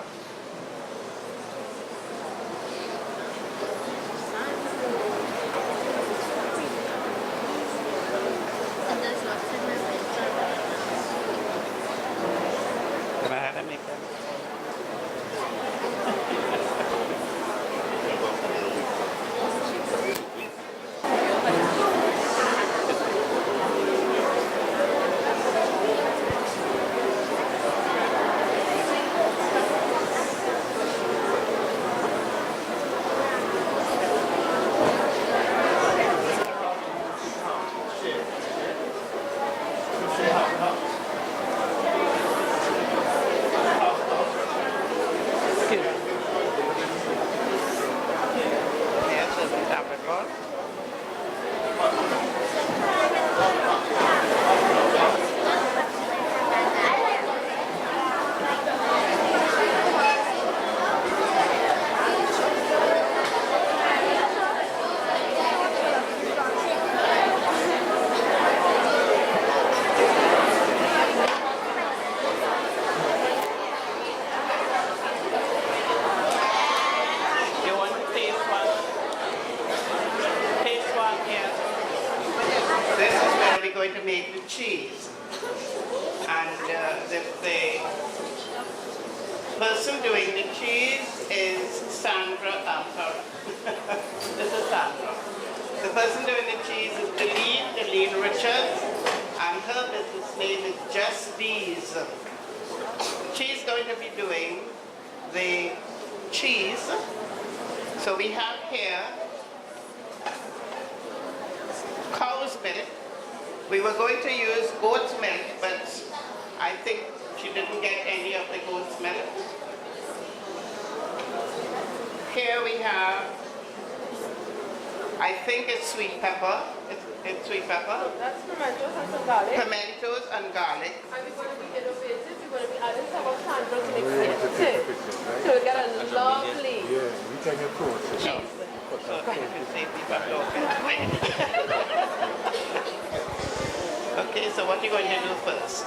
Okay, so what are you going to do first?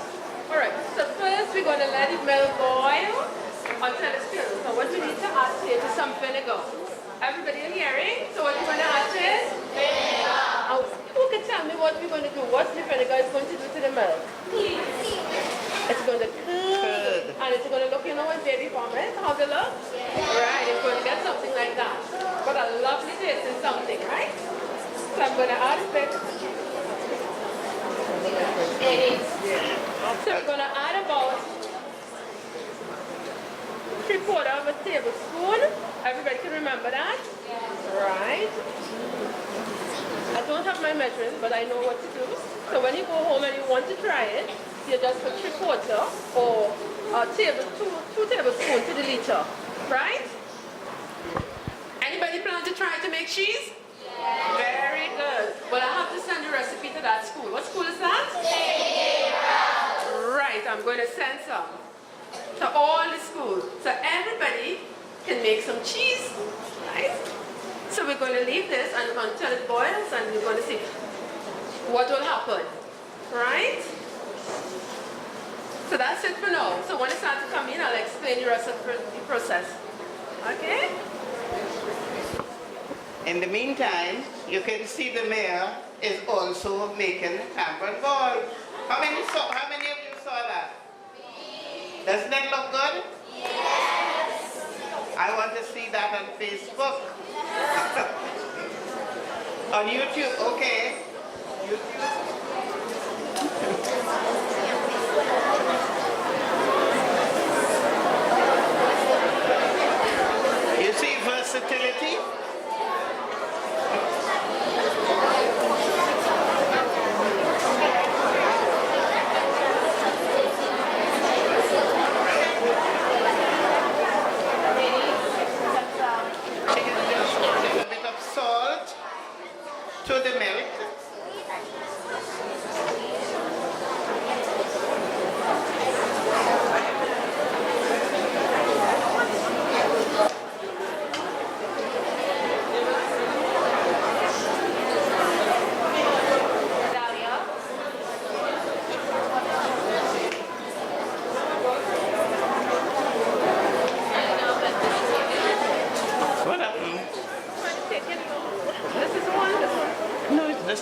Alright, so first we're going to let it milk boil until it's filled. So what we need to add here is some vinegar. Everybody are hearing? So what we're going to add is? Vinegar. Who can tell me what we're going to do? What the vinegar is going to do to the milk? It's going to curd. And it's going to look, you know, when baby vomit, how they look? Right, it's going to get something like that. But a lovely taste in something, right? So I'm going to add a bit. So we're going to add about 3/4 of a tablespoon. Everybody can remember that? Right. I don't have my measurements, but I know what to do. So when you go home and you want to try it, you just put 3/4 or two tablespoons to the liter. Right? Anybody plan to try to make cheese? Yeah. Very good. Well, I have to send the recipe to that school. What school is that? Right, I'm going to send some to all the schools. So everybody can make some cheese. Right? So we're going to leave this until it boils and we're going to see what will happen. Right? So that's it for now. So when it starts to come in, I'll explain the rest of the process. Okay? In the meantime, you can see the mayor is also making tampered ball. How many of you saw that? Doesn't it look good? Yes. I want to see that on Facebook. On YouTube, okay. You see versatility? To the milk.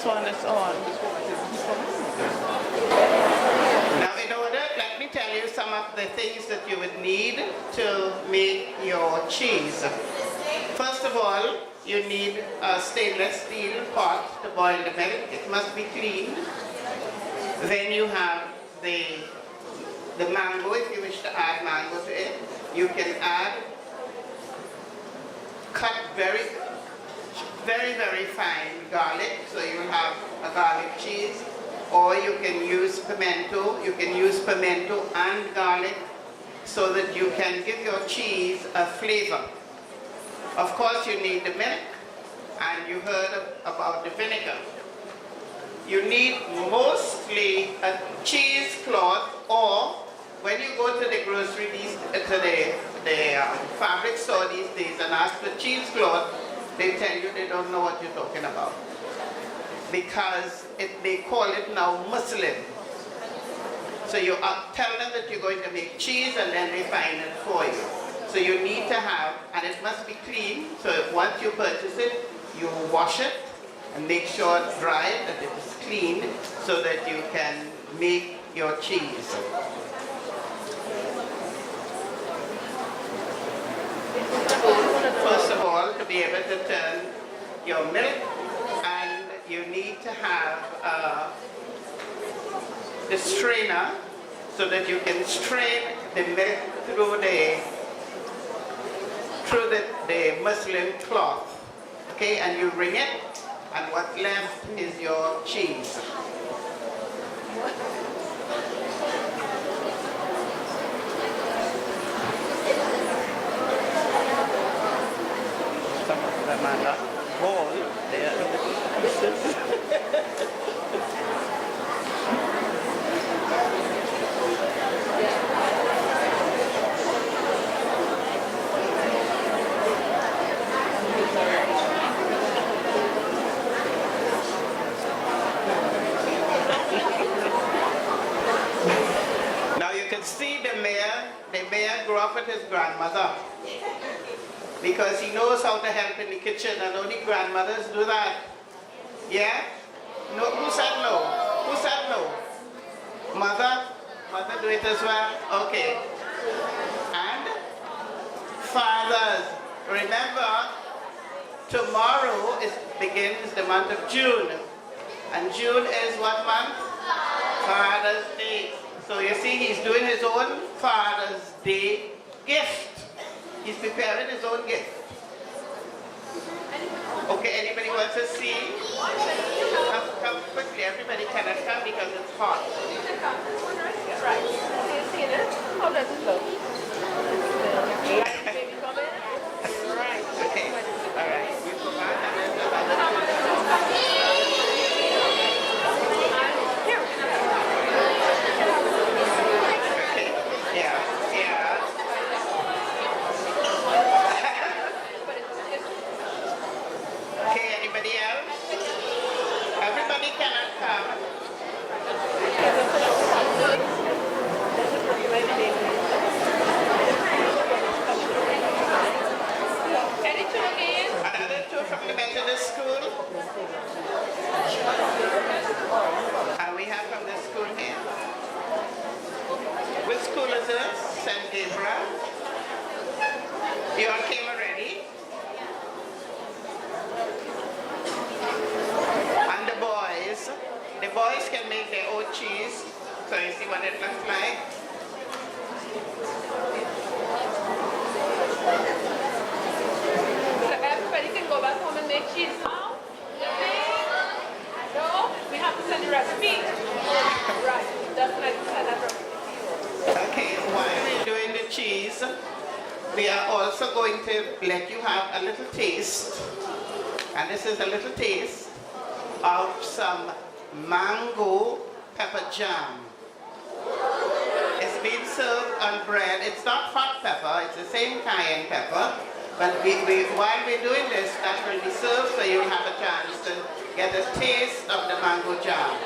one is on. Now, in order, let me tell you some of the things that you would need to make your cheese. First of all, you need a stainless steel pot to boil the milk. It must be clean. Then you have the mango, if you wish to add mango to it. You can add cut very fine garlic, so you will have a garlic cheese. Or you can use pimento. You can use pimento and garlic so that you can give your cheese a flavor. Of course, you need the milk, and you heard about the vinegar. You need mostly a cheesecloth, or when you go to the grocery, to the fabric store these days and ask for cheesecloth, they tell you they don't know what you're talking about. Because they call it now muslin. So you tell them that you're going to make cheese and then they find it for you. So you need to have, and it must be clean, so once you purchase it, you wash it and make sure it's dry, that it is clean, so that you can make your cheese. First of all, to be able to turn your milk, and you need to have the strainer so that you can strain the milk through the muslin cloth. Okay, and you wring it, and what's left is your cheese. Some of them are not whole, they are in the pieces. Now you can see the mayor grew up with his grandmother, because he knows how to help in the kitchen, and only grandmothers do that. Yeah? No, who said no? Who said no? Mother? Mother do it as well? Okay. And fathers, remember, tomorrow begins the month of June. And June is what month? Father's Day. So you see, he's doing his own Father's Day gift. He's preparing his own gift. Okay, anybody wants to see? Come quickly. Everybody cannot come because it's hot. Right. You see it? How does it look? Baby come in? Right. Okay. All right. You go back and then okay. Yeah. Yeah. Okay, anybody else? Everybody cannot come. Any two again? Another two from the Methodist school. And we have from the school here. Which school is this? St. Gabriel. You all came already? And the boys can make their own cheese. So you see what it looks like? So everybody can go back home and make cheese now? No? We have to send the recipe? Right. Definitely send that recipe. Okay, while we're doing the cheese, we are also going to let you have a little taste. And this is a little taste of some mango pepper jam. It's being served on bread. It's not hot pepper, it's the same cayenne pepper. But while we're doing this, that will be served, so you'll have a chance to get a taste of the mango jam.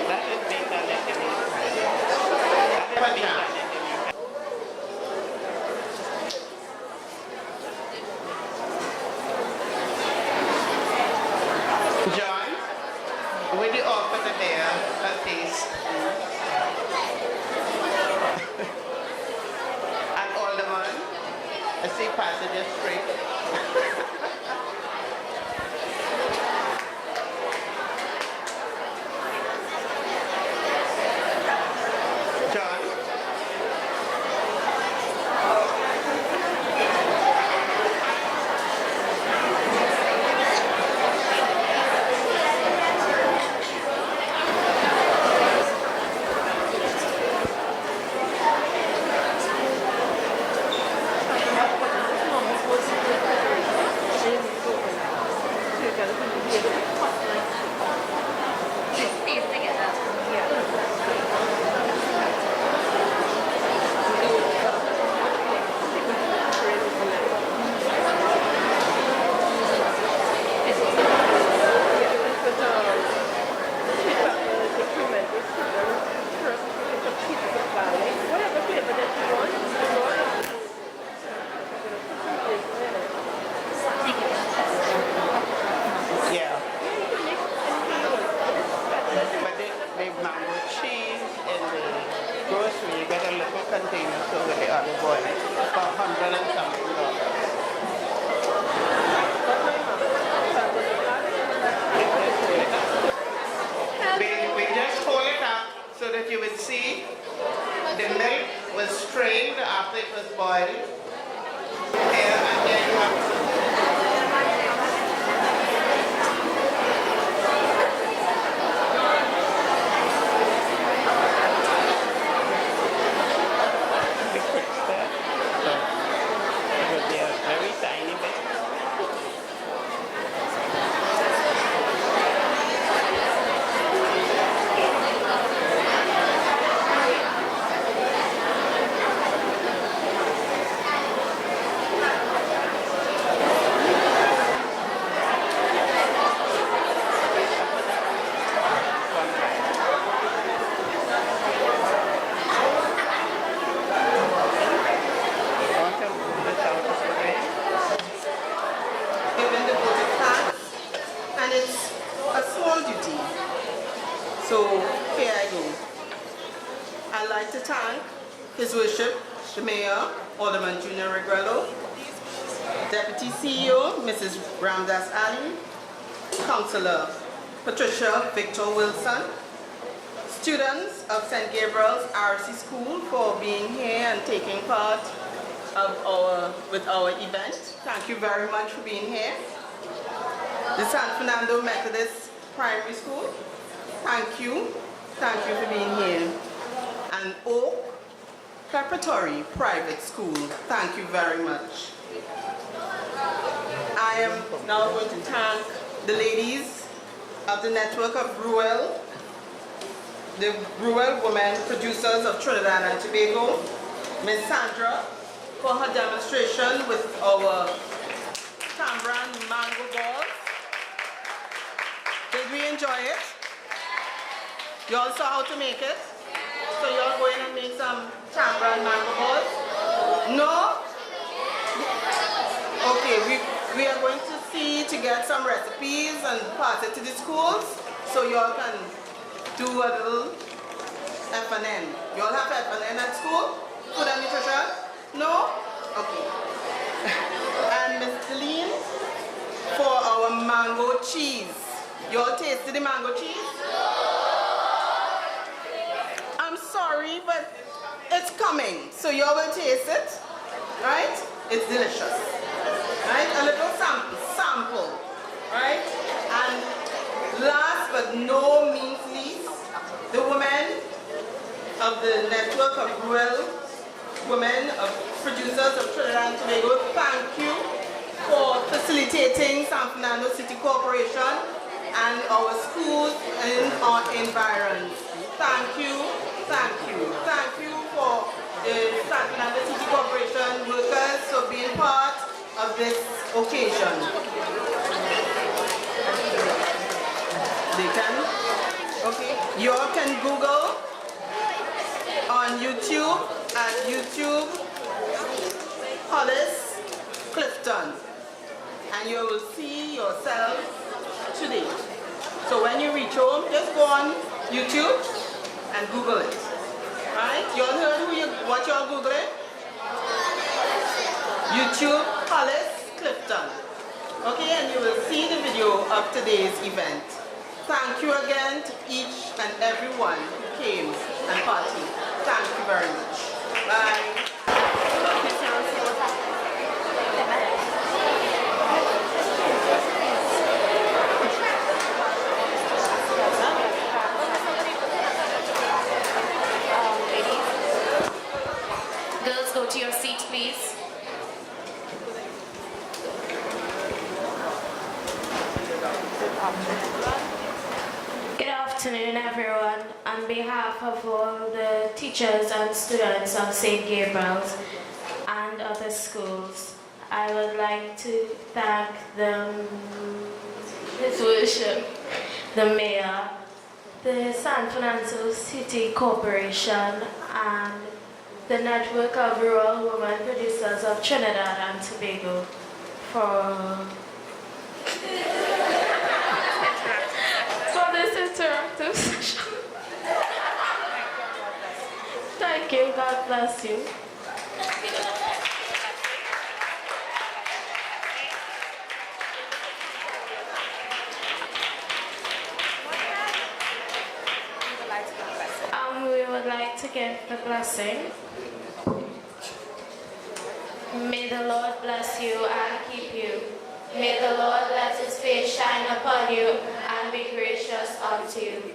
That is together, we will be able to cut like These together. Whatever flavor that you want. Yeah. But the mango cheese in the grocery, you get a little container so with the olive oil for $100 and something. We just hold it up so that you would see the milk was strained after it was boiled. And then you have the quick step. So it would be a very tiny bit. Given the voted tax, and it's a small duty. So here I go. I'd like to thank His Worship, the Mayor, Alderman Junior Regrello, Deputy CEO, Mrs. Ramdas Ali, Councillor Patricia Victor Wilson, students of St. Gabriel's RC School for being here and taking part with our event. Thank you very much for being here. The San Fernando Methodist Primary School, thank you for being here. And Oak Preparatory Private School, thank you very much. I am now going to thank the ladies of the network of Ruel, the Ruel Women Producers of Trinidad and Tobago, Ms. Sandra, for her demonstration with our Tambran mango balls. Did we enjoy it? You all saw how to make it? So you all go in and make some Tambran mango balls? No? Okay, we are going to see to get some recipes and pass it to the schools so you all can do a little F&N. You all have F&N at school? Food and nutrition? No? Okay. And Ms. Celine, for our mango cheese. You all tasted the mango cheese? I'm sorry, but it's coming. So you all will taste it, right? It's delicious. Right? A little sample, right? And last but no means least, the women of the network of Ruel Women of Producers of Trinidad and Tobago, thank you for facilitating San Fernando City Corporation and our schools and our environs. Thank you for the San Fernando City Corporation workers for being part of this occasion. They can? Okay. You all can Google on YouTube at YouTube Hollis Clifton, and you will see yourself today. So when you reach home, just go on YouTube and Google it. Right? You all heard what you all Googling? YouTube Hollis Clifton. Okay, and you will see the video of today's event. Thank you again to each and everyone who came and partied. Thank you very much. Bye. Girls, go to your seat, please. Good afternoon, everyone. On behalf of all the teachers and students of St. Gabriel's and other schools, I would like to thank His Worship, the Mayor, the San Fernando City Corporation, and the Network of Rural Women Producers of Trinidad and Tobago for this interactive session. Thank you. God bless you. We would like to give the blessing. May the Lord bless you and keep you. May the Lord let his face shine upon you and be gracious unto you.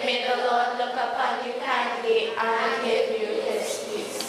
May the Lord look upon you kindly and give you his peace.